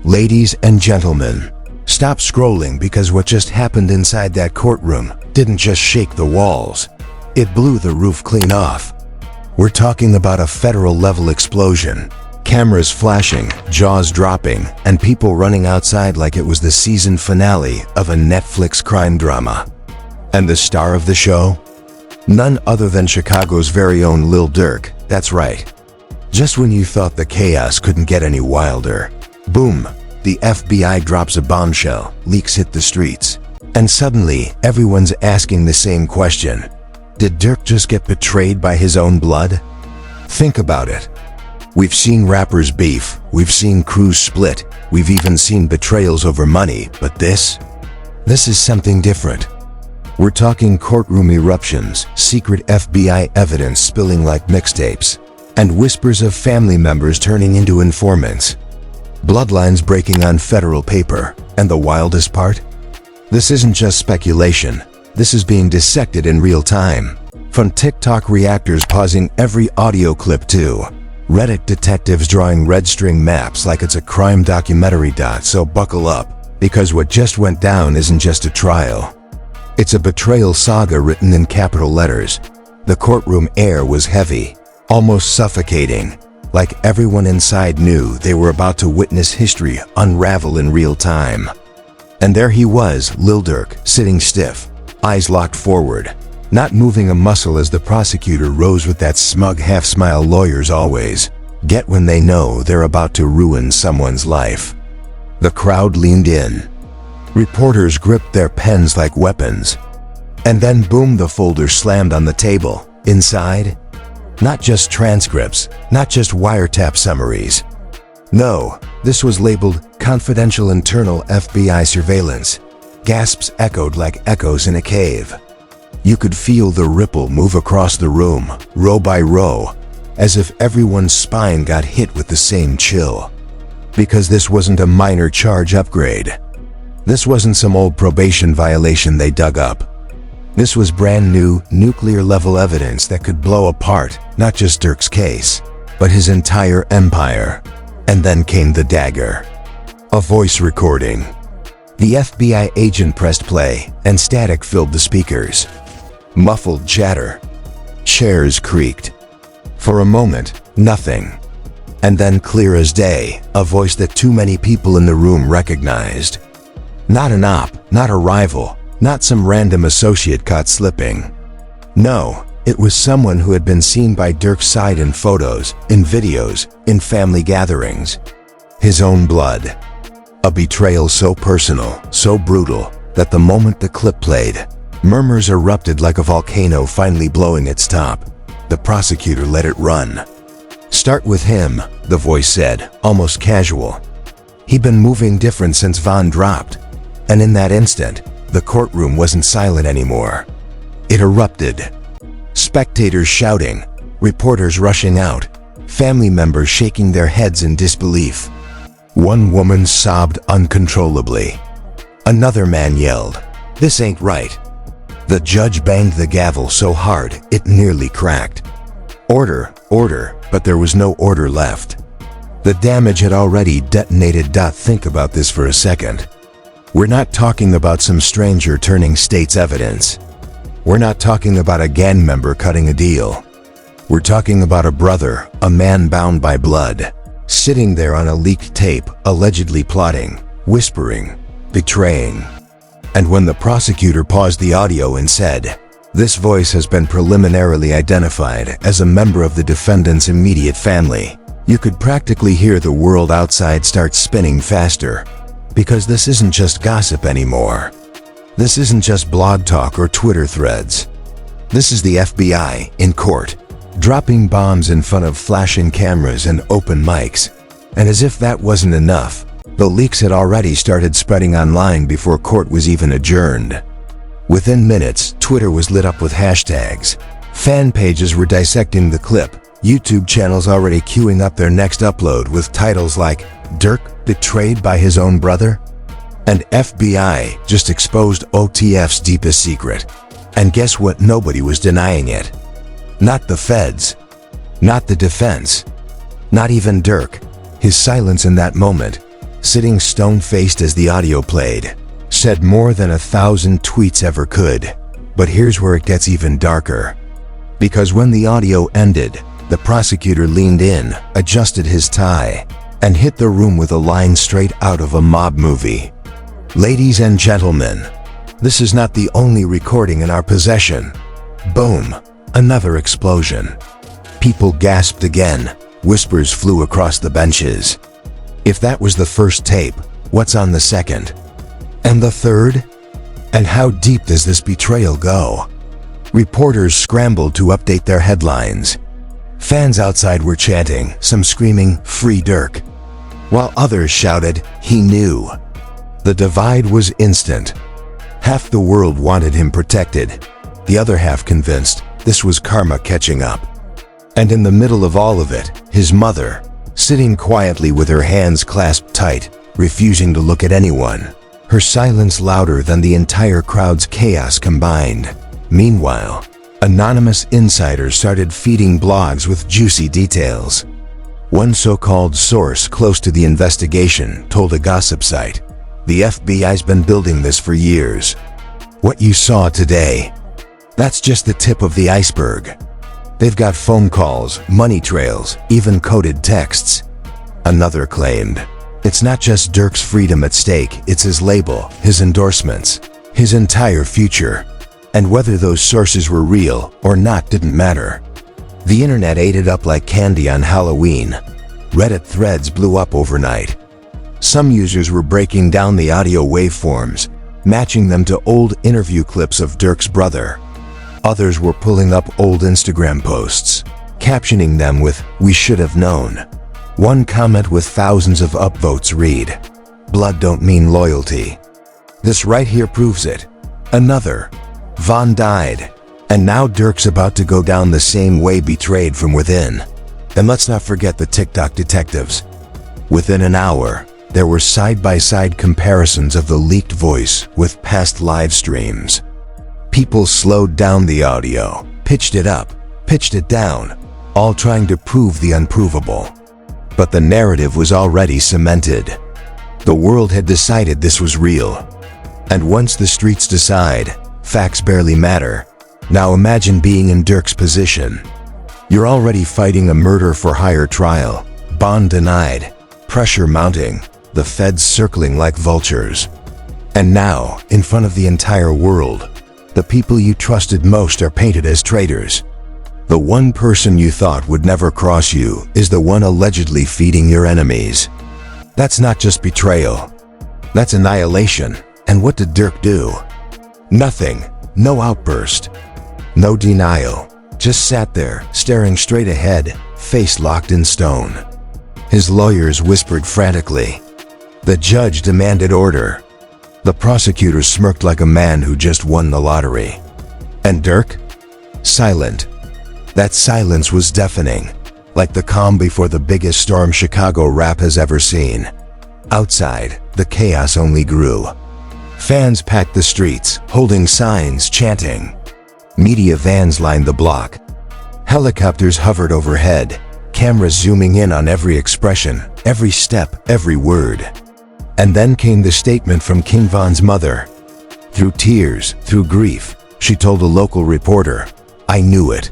Ladies and gentlemen, stop scrolling because what just happened inside that courtroom didn't just shake the walls. It blew the roof clean off. We're talking about a federal-level explosion. Cameras flashing, jaws dropping, and people running outside like it was the season finale of a Netflix crime drama. And the star of the show? None other than Chicago's very own Lil Durk, that's right. Just when you thought the chaos couldn't get any wilder, boom, the FBI drops a bombshell, leaks hit the streets. And suddenly, everyone's asking the same question. Did Durk just get betrayed by his own blood? Think about it. We've seen rappers beef, we've seen crews split, we've even seen betrayals over money, but this is something different. We're talking courtroom eruptions, secret FBI evidence spilling like mixtapes, and whispers of family members turning into informants. Bloodlines breaking on federal paper, and the wildest part? This isn't just speculation, this is being dissected in real time. From TikTok reactors pausing every audio clip to Reddit detectives drawing red string maps like it's a crime documentary. So buckle up, because what just went down isn't just a trial. It's a betrayal saga written in capital letters. The courtroom air was heavy, almost suffocating, like everyone inside knew they were about to witness history unravel in real time. And there he was, Lil Durk, sitting stiff, eyes locked forward, not moving a muscle as the prosecutor rose with that smug half-smile lawyers always get when they know they're about to ruin someone's life. The crowd leaned in. Reporters gripped their pens like weapons. And then boom, the folder slammed on the table. Inside, not just transcripts, not just wiretap summaries. No, this was labeled confidential internal FBI surveillance. Gasps echoed like echoes in a cave. You could feel the ripple move across the room, row by row, as if everyone's spine got hit with the same chill. Because this wasn't a minor charge upgrade. This wasn't some old probation violation they dug up. This was brand new, nuclear-level evidence that could blow apart not just Durk's case, but his entire empire. And then came the dagger. A voice recording. The FBI agent pressed play, and static filled the speakers. Muffled chatter. Chairs creaked. For a moment, nothing. And then clear as day, a voice that too many people in the room recognized. Not an op, not a rival, not some random associate caught slipping. No, it was someone who had been seen by Durk's side in photos, in videos, in family gatherings. His own blood. A betrayal so personal, so brutal, that the moment the clip played, murmurs erupted like a volcano finally blowing its top. The prosecutor let it run. Start with him, the voice said, almost casual. He'd been moving different since Von dropped. And in that instant, the courtroom wasn't silent anymore. It erupted. Spectators shouting, reporters rushing out, family members shaking their heads in disbelief. One woman sobbed uncontrollably. Another man yelled, "This ain't right." The judge banged the gavel so hard it nearly cracked. Order, order, but there was no order left. The damage had already detonated. Think about this for a second. We're not talking about some stranger turning state's evidence. We're not talking about a gang member cutting a deal. We're talking about a brother, a man bound by blood, sitting there on a leaked tape, allegedly plotting, whispering, betraying. And when the prosecutor paused the audio and said, "This voice has been preliminarily identified as a member of the defendant's immediate family," you could practically hear the world outside start spinning faster. Because this isn't just gossip anymore. This isn't just blog talk or Twitter threads. This is the FBI in court, dropping bombs in front of flashing cameras and open mics. And as if that wasn't enough, the leaks had already started spreading online before court was even adjourned. Within minutes, Twitter was lit up with hashtags. Fan pages were dissecting the clip, YouTube channels already queuing up their next upload with titles like "Durk betrayed by his own brother?" And FBI just exposed OTF's deepest secret. And guess what? Nobody was denying it. Not the feds. Not the defense. Not even Durk. His silence in that moment, sitting stone-faced as the audio played, said more than 1,000 tweets ever could. But here's where it gets even darker. Because when the audio ended, the prosecutor leaned in, adjusted his tie, and hit the room with a line straight out of a mob movie. "Ladies and gentlemen, this is not the only recording in our possession." Boom! Another explosion. People gasped again. Whispers flew across the benches. If that was the first tape, what's on the second? And the third? And how deep does this betrayal go? Reporters scrambled to update their headlines. Fans outside were chanting, some screaming, "Free Durk," while others shouted, "He knew." The divide was instant. Half the world wanted him protected, the other half convinced this was karma catching up. And in the middle of all of it, his mother, sitting quietly with her hands clasped tight, refusing to look at anyone, her silence louder than the entire crowd's chaos combined. Meanwhile, anonymous insiders started feeding blogs with juicy details. One so-called source close to the investigation told a gossip site, "The FBI's been building this for years. What you saw today, that's just the tip of the iceberg. They've got phone calls, money trails, even coded texts." Another claimed, "It's not just Durk's freedom at stake, it's his label, his endorsements, his entire future." And whether those sources were real or not didn't matter. The internet ate it up like candy on Halloween. Reddit threads blew up overnight. Some users were breaking down the audio waveforms, matching them to old interview clips of Durk's brother. Others were pulling up old Instagram posts, captioning them with, "We should have known." One comment with thousands of upvotes read, "Blood don't mean loyalty. This right here proves it." Another, "Von died, and now Durk's about to go down the same way, betrayed from within." And let's not forget the TikTok detectives. Within an hour, there were side-by-side comparisons of the leaked voice with past live streams. People slowed down the audio, pitched it up, pitched it down, all trying to prove the unprovable. But the narrative was already cemented. The world had decided this was real. And once the streets decide, facts barely matter. Now imagine being in Durk's position. You're already fighting a murder-for-hire trial, bond denied, pressure mounting, the feds circling like vultures. And now, in front of the entire world, the people you trusted most are painted as traitors. The one person you thought would never cross you is the one allegedly feeding your enemies. That's not just betrayal. That's annihilation. And what did Durk do? Nothing. No outburst. No denial. Just sat there, staring straight ahead, face locked in stone. His lawyers whispered frantically. The judge demanded order. The prosecutor smirked like a man who just won the lottery. And Durk? Silent. That silence was deafening, like the calm before the biggest storm Chicago rap has ever seen. Outside, the chaos only grew. Fans packed the streets, holding signs, chanting. Media vans lined the block. Helicopters hovered overhead, cameras zooming in on every expression, every step, every word. And then came the statement from King Von's mother. Through tears, through grief, she told a local reporter, "I knew it.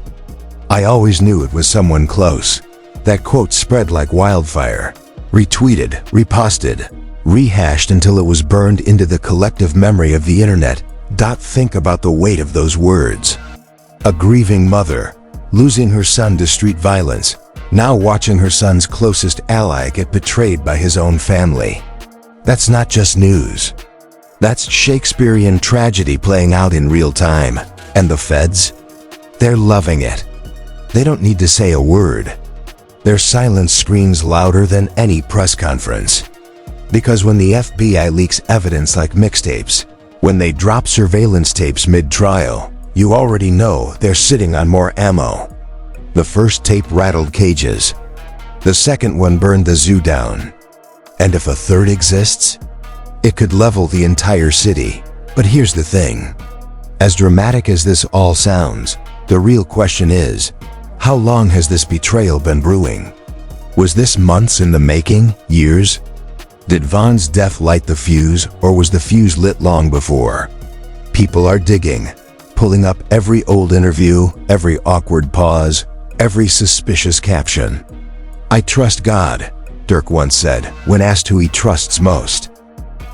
I always knew it was someone close." That quote spread like wildfire, retweeted, reposted, rehashed until it was burned into the collective memory of the internet. Think about the weight of those words. A grieving mother, losing her son to street violence, now watching her son's closest ally get betrayed by his own family. That's not just news. That's Shakespearean tragedy playing out in real time. And the feds? They're loving it. They don't need to say a word. Their silence screams louder than any press conference. Because when the FBI leaks evidence like mixtapes, when they drop surveillance tapes mid-trial, you already know they're sitting on more ammo. The first tape rattled cages. The second one burned the zoo down. And if a third exists, it could level the entire city. But here's the thing. As dramatic as this all sounds, the real question is, how long has this betrayal been brewing? Was this months in the making? Years? Did Von's death light the fuse, or was the fuse lit long before? People are digging, pulling up every old interview, every awkward pause, every suspicious caption. "I trust God," Durk once said when asked who he trusts most.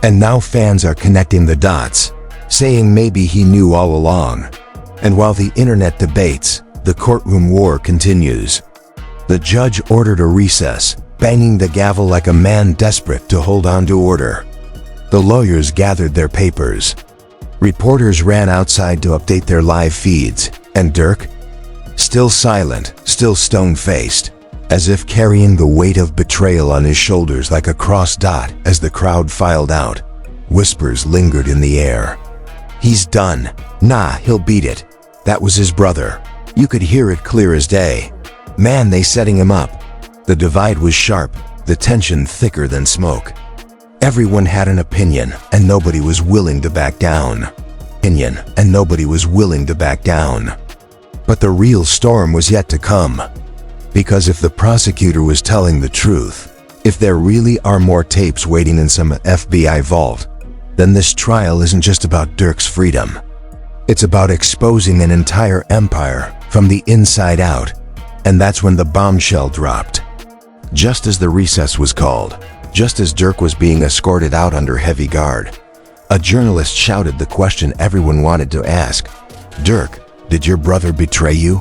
And now fans are connecting the dots, saying maybe he knew all along. And while the internet debates, the courtroom war continues. The judge ordered a recess, banging the gavel like a man desperate to hold on to order. The lawyers gathered their papers. Reporters ran outside to update their live feeds, and Durk? Still silent, still stone-faced, as if carrying the weight of betrayal on his shoulders like a cross dot as the crowd filed out. Whispers lingered in the air. "He's done. Nah, he'll beat it. That was his brother." You could hear it clear as day. Man, they setting him up. The divide was sharp, the tension thicker than smoke. Everyone had an opinion, and nobody was willing to back down. But the real storm was yet to come. Because if the prosecutor was telling the truth, if there really are more tapes waiting in some FBI vault, then this trial isn't just about Durk's freedom. It's about exposing an entire empire from the inside out. And that's when the bombshell dropped. Just as the recess was called, just as Durk was being escorted out under heavy guard, a journalist shouted the question everyone wanted to ask. "Durk, did your brother betray you?"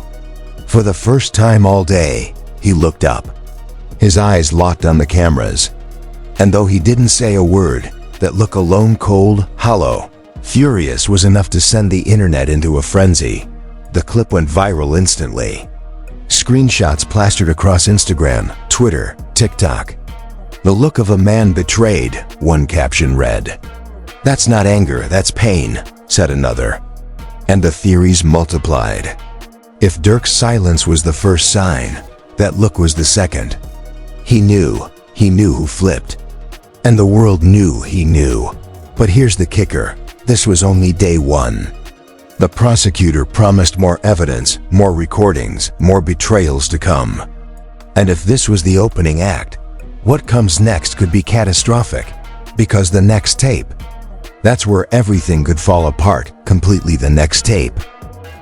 For the first time all day, he looked up. His eyes locked on the cameras. And though he didn't say a word, that look alone, cold, hollow, furious, was enough to send the internet into a frenzy. The clip went viral instantly. Screenshots plastered across Instagram, Twitter, TikTok. "The look of a man betrayed," one caption read. "That's not anger, that's pain," said another. And the theories multiplied. If Durk's silence was the first sign, that look was the second. He knew who flipped. And the world knew he knew. But here's the kicker, this was only day one. The prosecutor promised more evidence, more recordings, more betrayals to come. And if this was the opening act, what comes next could be catastrophic, because the next tape, that's where everything could fall apart completely.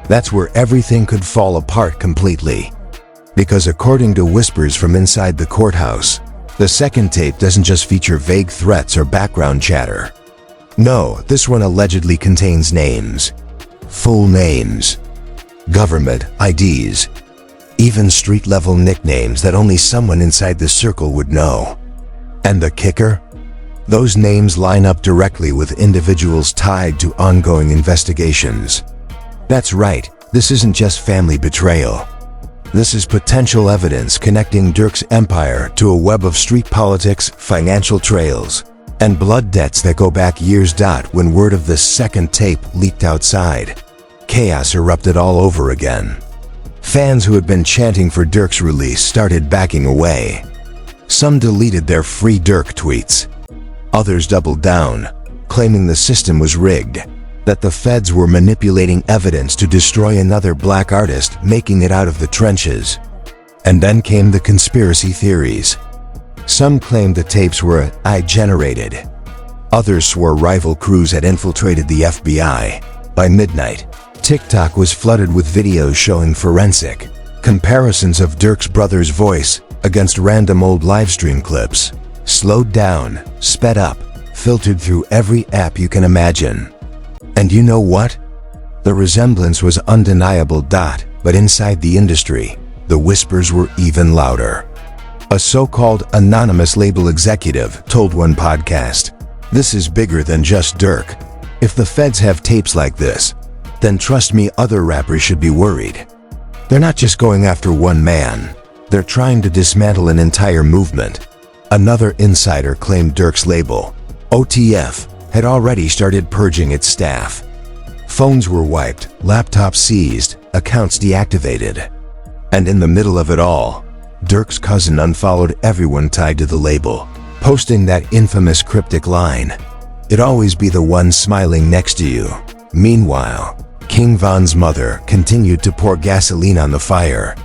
That's where everything could fall apart completely. Because according to whispers from inside the courthouse, the second tape doesn't just feature vague threats or background chatter. No, this one allegedly contains names. Full names, government IDs, even street-level nicknames that only someone inside the circle would know. And the kicker? Those names line up directly with individuals tied to ongoing investigations. That's right, this isn't just family betrayal. This is potential evidence connecting Durk's empire to a web of street politics, financial trails, and blood debts that go back years. When word of this second tape leaked outside, chaos erupted all over again. Fans who had been chanting for Durk's release started backing away. Some deleted their free Durk tweets. Others doubled down, claiming the system was rigged, that the feds were manipulating evidence to destroy another black artist making it out of the trenches. And then came the conspiracy theories. Some claimed the tapes were AI-generated. Others swore rival crews had infiltrated the FBI. By midnight, TikTok was flooded with videos showing forensic comparisons of Durk's brother's voice against random old livestream clips, slowed down, sped up, filtered through every app you can imagine. And you know what? The resemblance was undeniable. But inside the industry, the whispers were even louder. A so-called anonymous label executive told one podcast, "This is bigger than just Durk. If the feds have tapes like this, then trust me, other rappers should be worried. They're not just going after one man. They're trying to dismantle an entire movement." Another insider claimed Durk's label, OTF, had already started purging its staff. Phones were wiped, laptops seized, accounts deactivated. And in the middle of it all, Durk's cousin unfollowed everyone tied to the label, posting that infamous cryptic line, "It'd always be the one smiling next to you." Meanwhile, King Von's mother continued to pour gasoline on the fire.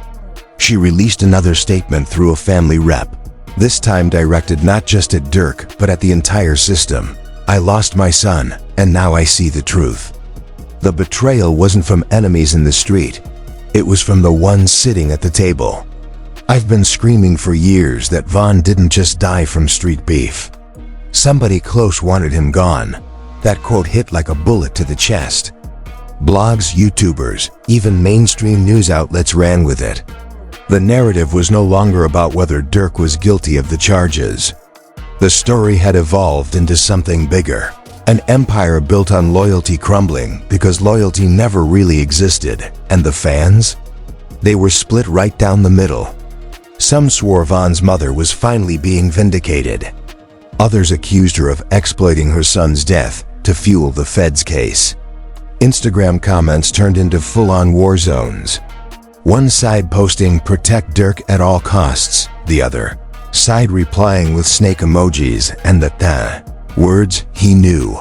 She released another statement through a family rep. This time directed not just at Durk, but at the entire system. I lost my son, and now I see the truth. The betrayal wasn't from enemies in the street. It was from the ones sitting at the table. I've been screaming for years that Von didn't just die from street beef. Somebody close wanted him gone. That quote hit like a bullet to the chest. Blogs, YouTubers, even mainstream news outlets ran with it. The narrative was no longer about whether Durk was guilty of the charges. The story had evolved into something bigger. An empire built on loyalty crumbling because loyalty never really existed. And the fans? They were split right down the middle. Some swore Von's mother was finally being vindicated. Others accused her of exploiting her son's death to fuel the Fed's case. Instagram comments turned into full-on war zones. One side posting "Protect Durk at all costs," the other side replying with snake emojis and the words he knew.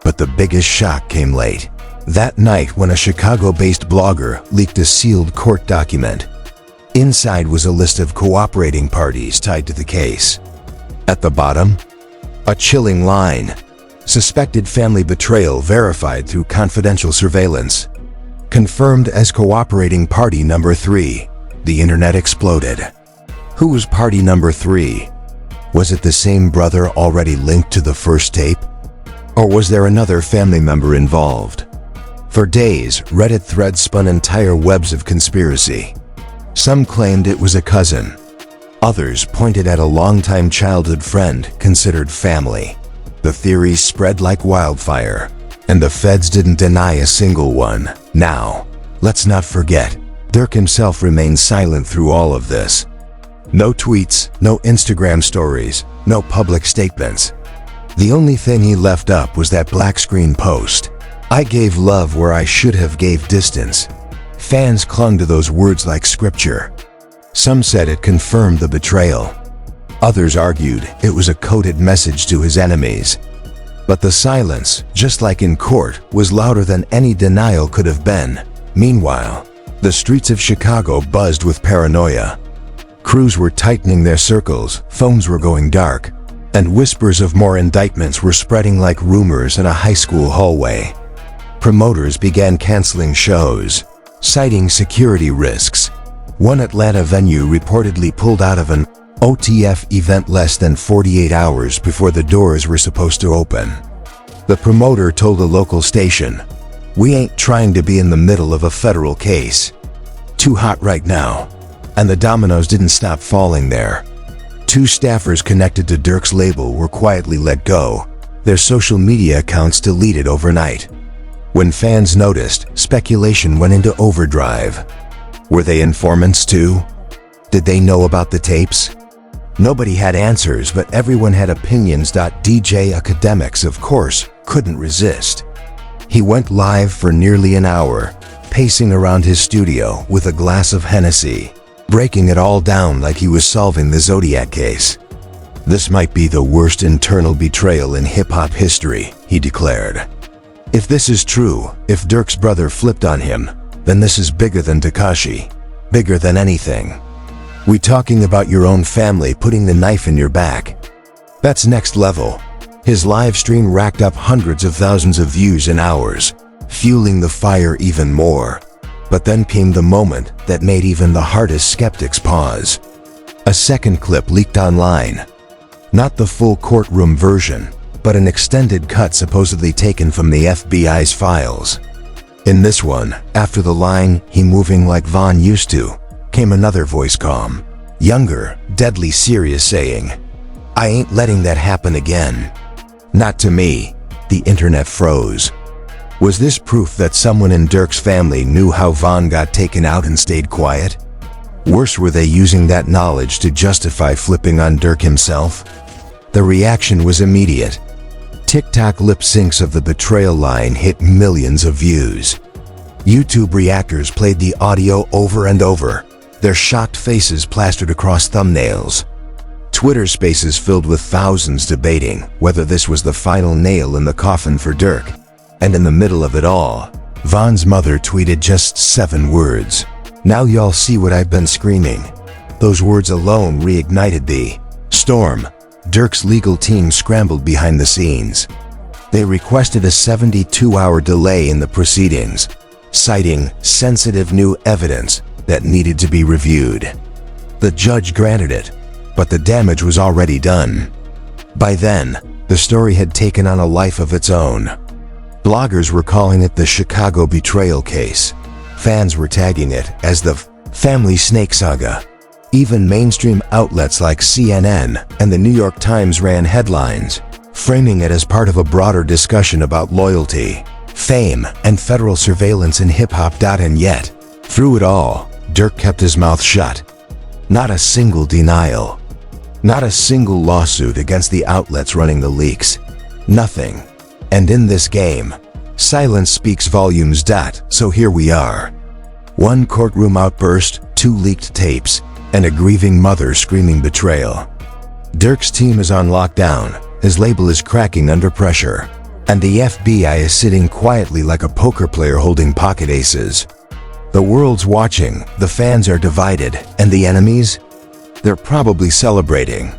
But the biggest shock came late. That night when a Chicago-based blogger leaked a sealed court document. Inside was a list of cooperating parties tied to the case. At the bottom, a chilling line. Suspected family betrayal verified through confidential surveillance. Confirmed as cooperating party number 3. The internet exploded. Who was party number 3? Was it the same brother already linked to the first tape? Or was there another family member involved? For days, Reddit threads spun entire webs of conspiracy. Some claimed it was a cousin. Others pointed at a longtime childhood friend considered family. The theories spread like wildfire, and the feds didn't deny a single one. Now, let's not forget, Durk himself remained silent through all of this. No tweets, no Instagram stories, no public statements. The only thing he left up was that black screen post. "I gave love where I should have gave distance." Fans clung to those words like scripture. Some said it confirmed the betrayal. Others argued it was a coded message to his enemies. But the silence, just like in court, was louder than any denial could have been. Meanwhile, the streets of Chicago buzzed with paranoia. Crews were tightening their circles, phones were going dark, and whispers of more indictments were spreading like rumors in a high school hallway. Promoters began canceling shows, citing security risks. One Atlanta venue reportedly pulled out of an OTF event less than 48 hours before the doors were supposed to open. The promoter told a local station, "We ain't trying to be in the middle of a federal case. Too hot right now." And the dominoes didn't stop falling there. 2 staffers connected to Durk's label were quietly let go, their social media accounts deleted overnight. When fans noticed, speculation went into overdrive. Were they informants too? Did they know about the tapes? Nobody had answers, but everyone had opinions. DJ Academics, of course, couldn't resist. He went live for nearly an hour, pacing around his studio with a glass of Hennessy, breaking it all down like he was solving the Zodiac case. "This might be the worst internal betrayal in hip-hop history," he declared. "If this is true, if Durk's brother flipped on him, then this is bigger than Tekashi, bigger than anything. We talking about your own family putting the knife in your back. That's next level." His live stream racked up hundreds of thousands of views in hours, fueling the fire even more. But then came the moment that made even the hardest skeptics pause. A second clip leaked online. Not the full courtroom version, but an extended cut supposedly taken from the FBI's files. In this one, after the line, "He moving like Von used to," came another voice, calm, younger, deadly serious, saying, "I ain't letting that happen again." Not to me. The internet froze. Was this proof that someone in Durk's family knew how Von got taken out and stayed quiet? Worse, were they using that knowledge to justify flipping on Durk himself? The reaction was immediate. TikTok lip syncs of the betrayal line hit millions of views. YouTube reactors played the audio over and over, their shocked faces plastered across thumbnails. Twitter spaces filled with thousands debating whether this was the final nail in the coffin for Durk. And in the middle of it all, Von's mother tweeted just 7 words. "Now y'all see what I've been screaming." Those words alone reignited the Storm, Durk's legal team scrambled behind the scenes. They requested a 72-hour delay in the proceedings, citing sensitive new evidence that needed to be reviewed. The judge granted it, but the damage was already done. By then, the story had taken on a life of its own. Bloggers were calling it the Chicago Betrayal case. Fans were tagging it as the Family Snake Saga. Even mainstream outlets like CNN and the New York Times ran headlines, framing it as part of a broader discussion about loyalty, fame, and federal surveillance in hip-hop. And yet, through it all, Durk kept his mouth shut. Not a single denial. Not a single lawsuit against the outlets running the leaks. Nothing. And in this game, silence speaks volumes. So here we are. One courtroom outburst, 2 leaked tapes, and a grieving mother screaming betrayal. Durk's team is on lockdown, his label is cracking under pressure, and the FBI is sitting quietly like a poker player holding pocket aces. The world's watching, the fans are divided, and the enemies? They're probably celebrating.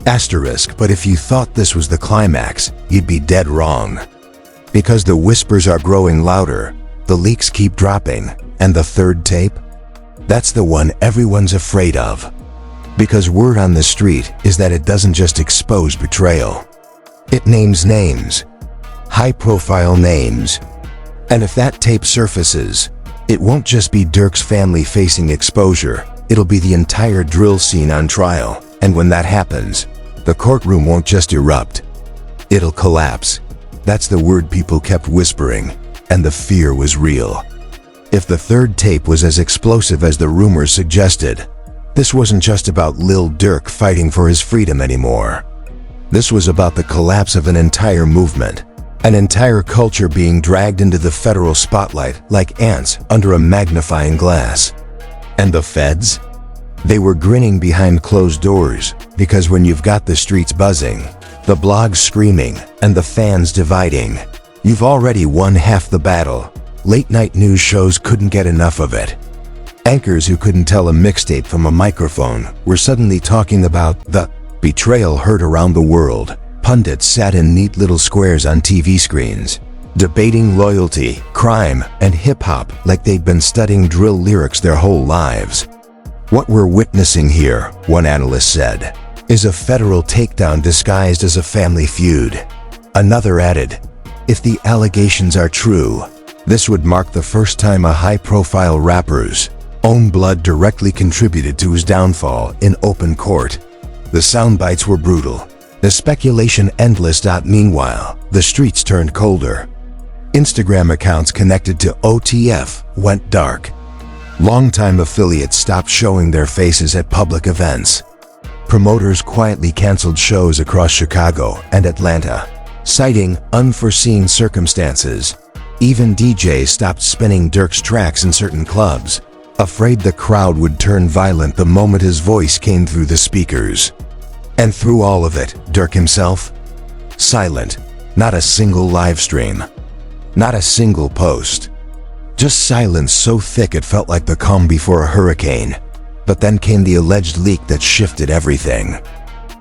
Asterisk, but if you thought this was the climax, you'd be dead wrong. Because the whispers are growing louder, the leaks keep dropping, and the third tape? That's the one everyone's afraid of. Because word on the street is that it doesn't just expose betrayal. It names names. High-profile names. And if that tape surfaces, it won't just be Durk's family facing exposure, it'll be the entire drill scene on trial. And when that happens, the courtroom won't just erupt. It'll collapse. That's the word people kept whispering, and the fear was real. If the third tape was as explosive as the rumors suggested, this wasn't just about Lil Durk fighting for his freedom anymore. This was about the collapse of an entire movement, an entire culture being dragged into the federal spotlight like ants under a magnifying glass. And the feds? They were grinning behind closed doors, because when you've got the streets buzzing, the blogs screaming, and the fans dividing, you've already won half the battle. Late-night news shows couldn't get enough of it. Anchors who couldn't tell a mixtape from a microphone were suddenly talking about the betrayal heard around the world. Pundits sat in neat little squares on TV screens, debating loyalty, crime, and hip-hop like they'd been studying drill lyrics their whole lives. What we're witnessing here, one analyst said, is a federal takedown disguised as a family feud. Another added, if the allegations are true, this would mark the first time a high-profile rapper's own blood directly contributed to his downfall in open court. The soundbites were brutal, the speculation endless. Meanwhile, the streets turned colder. Instagram accounts connected to OTF went dark. Longtime affiliates stopped showing their faces at public events. Promoters quietly canceled shows across Chicago and Atlanta, citing unforeseen circumstances. Even DJs stopped spinning Durk's tracks in certain clubs, afraid the crowd would turn violent the moment his voice came through the speakers. And through all of it, Durk himself? Silent. Not a single live stream. Not a single post. Just silence so thick it felt like the calm before a hurricane. But then came the alleged leak that shifted everything.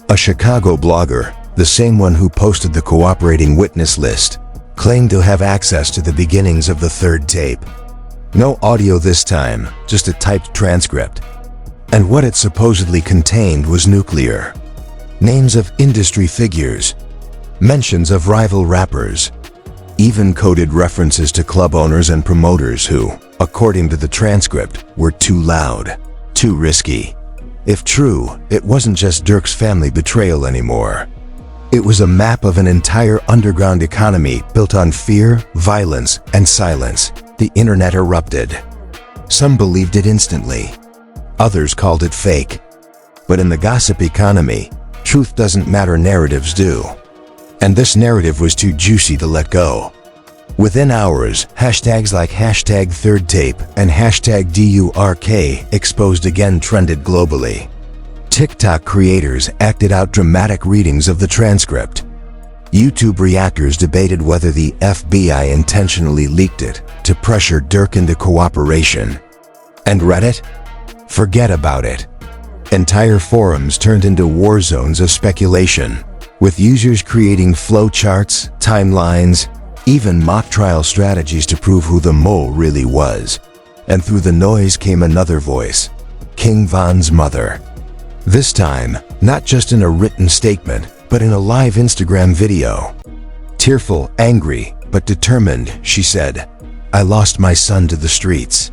A Chicago blogger, the same one who posted the cooperating witness list, claimed to have access to the beginnings of the third tape. No audio this time, just a typed transcript. And what it supposedly contained was nuclear. Names of industry figures, mentions of rival rappers, even coded references to club owners and promoters who, according to the transcript, were too loud, too risky. If true, it wasn't just Durk's family betrayal anymore. It was a map of an entire underground economy built on fear, violence, and silence. The internet erupted. Some believed it instantly. Others called it fake. But in the gossip economy, truth doesn't matter, narratives do. And this narrative was too juicy to let go. Within hours, hashtags like #ThirdTape and #DURK exposed again trended globally. TikTok creators acted out dramatic readings of the transcript. YouTube reactors debated whether the FBI intentionally leaked it to pressure Durk into cooperation. And Reddit? Forget about it. Entire forums turned into war zones of speculation, with users creating flowcharts, timelines, even mock trial strategies to prove who the mole really was. And through the noise came another voice, King Von's mother. This time, not just in a written statement, but in a live Instagram video. Tearful, angry, but determined, she said, "I lost my son to the streets.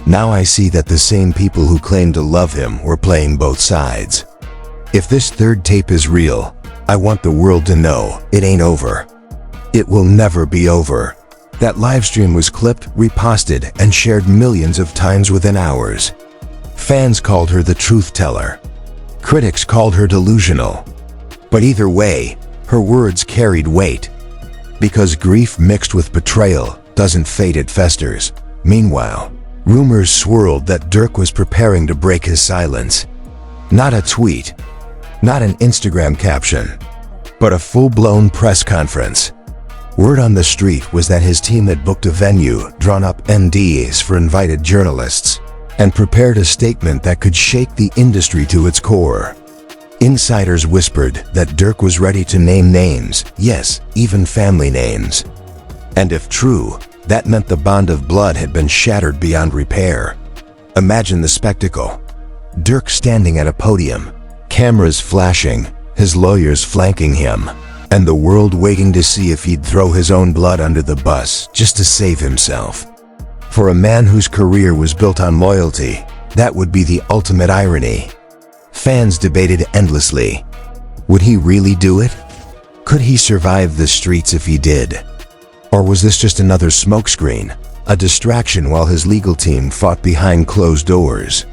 Now I see that the same people who claimed to love him were playing both sides. If this third tape is real, I want the world to know it ain't over. It will never be over." That livestream was clipped, reposted, and shared millions of times within hours. Fans called her the truth teller. Critics called her delusional. But either way, her words carried weight. Because grief mixed with betrayal doesn't fade, it festers. Meanwhile, rumors swirled that Durk was preparing to break his silence. Not a tweet, not an Instagram caption, but a full-blown press conference. Word on the street was that his team had booked a venue, drawn up NDAs for invited journalists, and prepared a statement that could shake the industry to its core. Insiders whispered that Durk was ready to name names, yes, even family names. And if true, that meant the bond of blood had been shattered beyond repair. Imagine the spectacle. Durk standing at a podium, cameras flashing, his lawyers flanking him, and the world waiting to see if he'd throw his own blood under the bus just to save himself. For a man whose career was built on loyalty, that would be the ultimate irony. Fans debated endlessly. Would he really do it? Could he survive the streets if he did? Or was this just another smokescreen, a distraction while his legal team fought behind closed doors?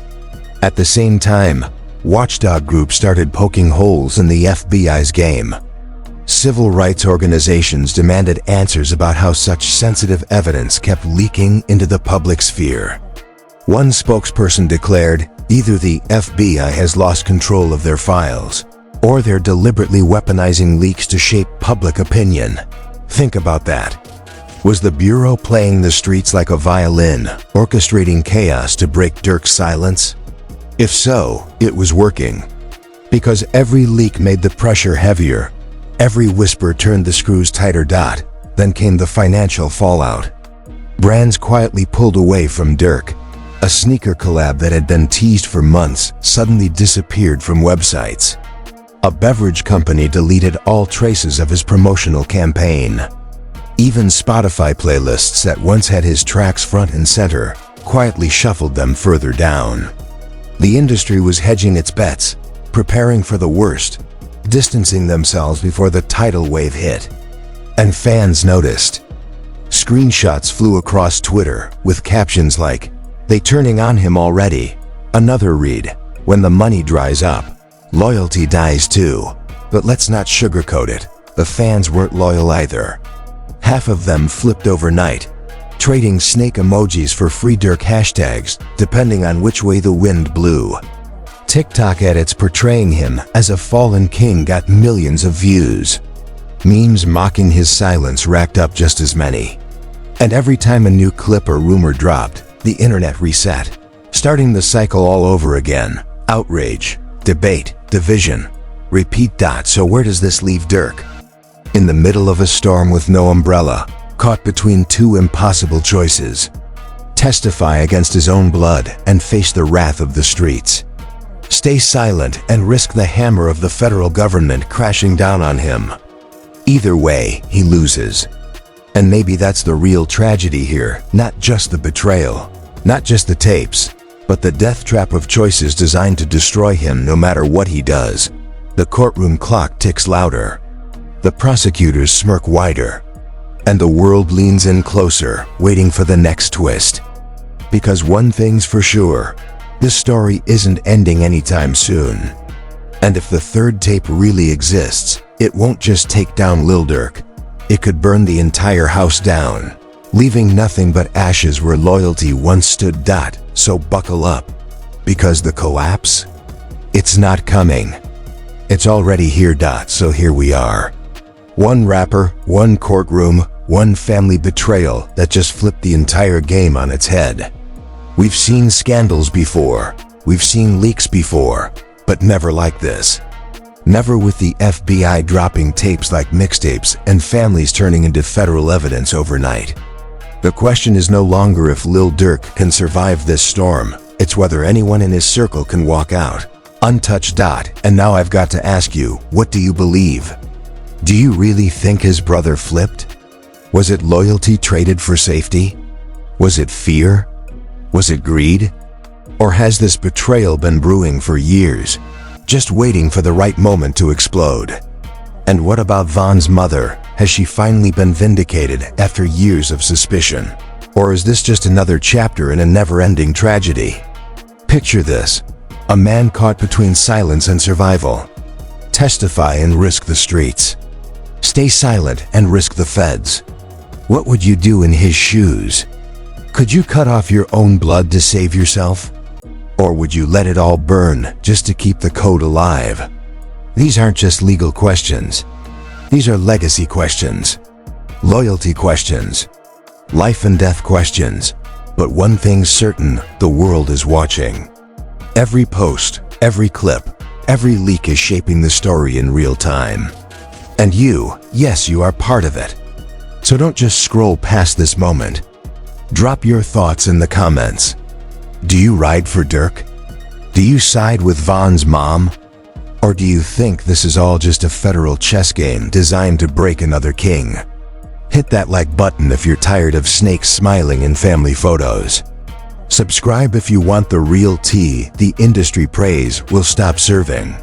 At the same time, watchdog groups started poking holes in the FBI's game. Civil rights organizations demanded answers about how such sensitive evidence kept leaking into the public sphere. One spokesperson declared, either the FBI has lost control of their files, or they're deliberately weaponizing leaks to shape public opinion. Think about that. Was the Bureau playing the streets like a violin, orchestrating chaos to break Durk's silence? If so, it was working. Because every leak made the pressure heavier. Every whisper turned the screws tighter. Then came the financial fallout. Brands quietly pulled away from Durk. A sneaker collab that had been teased for months suddenly disappeared from websites. A beverage company deleted all traces of his promotional campaign. Even Spotify playlists that once had his tracks front and center quietly shuffled them further down. The industry was hedging its bets, preparing for the worst, distancing themselves before the tidal wave hit. And fans noticed. Screenshots flew across Twitter with captions like, "They turning on him already." Another read, "When the money dries up, loyalty dies too." But let's not sugarcoat it. The fans weren't loyal either. Half of them flipped overnight, trading snake emojis for free Durk hashtags, depending on which way the wind blew. TikTok edits portraying him as a fallen king got millions of views. Memes mocking his silence racked up just as many. And every time a new clip or rumor dropped, the internet reset, starting the cycle all over again. Outrage, debate, division, repeat. So where does this leave Durk? In the middle of a storm with no umbrella, caught between two impossible choices. Testify against his own blood and face the wrath of the streets. Stay silent and risk the hammer of the federal government crashing down on him. Either way, he loses. And maybe that's the real tragedy here, not just the betrayal, not just the tapes, but the death trap of choices designed to destroy him no matter what he does. The courtroom clock ticks louder. The prosecutors smirk wider. And the world leans in closer, waiting for the next twist. Because one thing's for sure, this story isn't ending anytime soon. And if the third tape really exists, it won't just take down Lil Durk. It could burn the entire house down, leaving nothing but ashes where loyalty once stood. So buckle up, because the collapse, it's not coming. It's already here. So here we are. One rapper, one courtroom, one family betrayal that just flipped the entire game on its head. We've seen scandals before, We've seen leaks before, but never like this. Never with the FBI dropping tapes like mixtapes and families turning into federal evidence overnight. The question is no longer if Lil Durk can survive this storm, it's whether anyone in his circle can walk out untouched. And now I've got to ask you, what do you believe? Do you really think his brother flipped? Was it loyalty traded for safety? Was it fear? Was it greed? Or has this betrayal been brewing for years, just waiting for the right moment to explode? And what about Von's mother? Has she finally been vindicated after years of suspicion? Or is this just another chapter in a never-ending tragedy? Picture this: a man caught between silence and survival. Testify and risk the streets. Stay silent and risk the feds. What would you do in his shoes? Could you cut off your own blood to save yourself? Or would you let it all burn just to keep the code alive? These aren't just legal questions. These are legacy questions, loyalty questions, life and death questions. But one thing's certain, the world is watching. Every post, every clip, every leak is shaping the story in real time. And you, yes, you are part of it. So don't just scroll past this moment. Drop your thoughts in the comments. Do you ride for Durk? Do you side with Von's mom? Or do you think this is all just a federal chess game designed to break another king? Hit that like button if you're tired of snakes smiling in family photos. Subscribe if you want the real tea the industry praise will stop serving.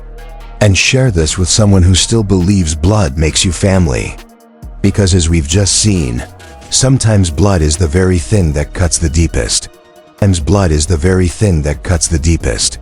And share this with someone who still believes blood makes you family. Because as we've just seen, sometimes blood is the very thing that cuts the deepest. Sometimes blood is the very thing that cuts the deepest.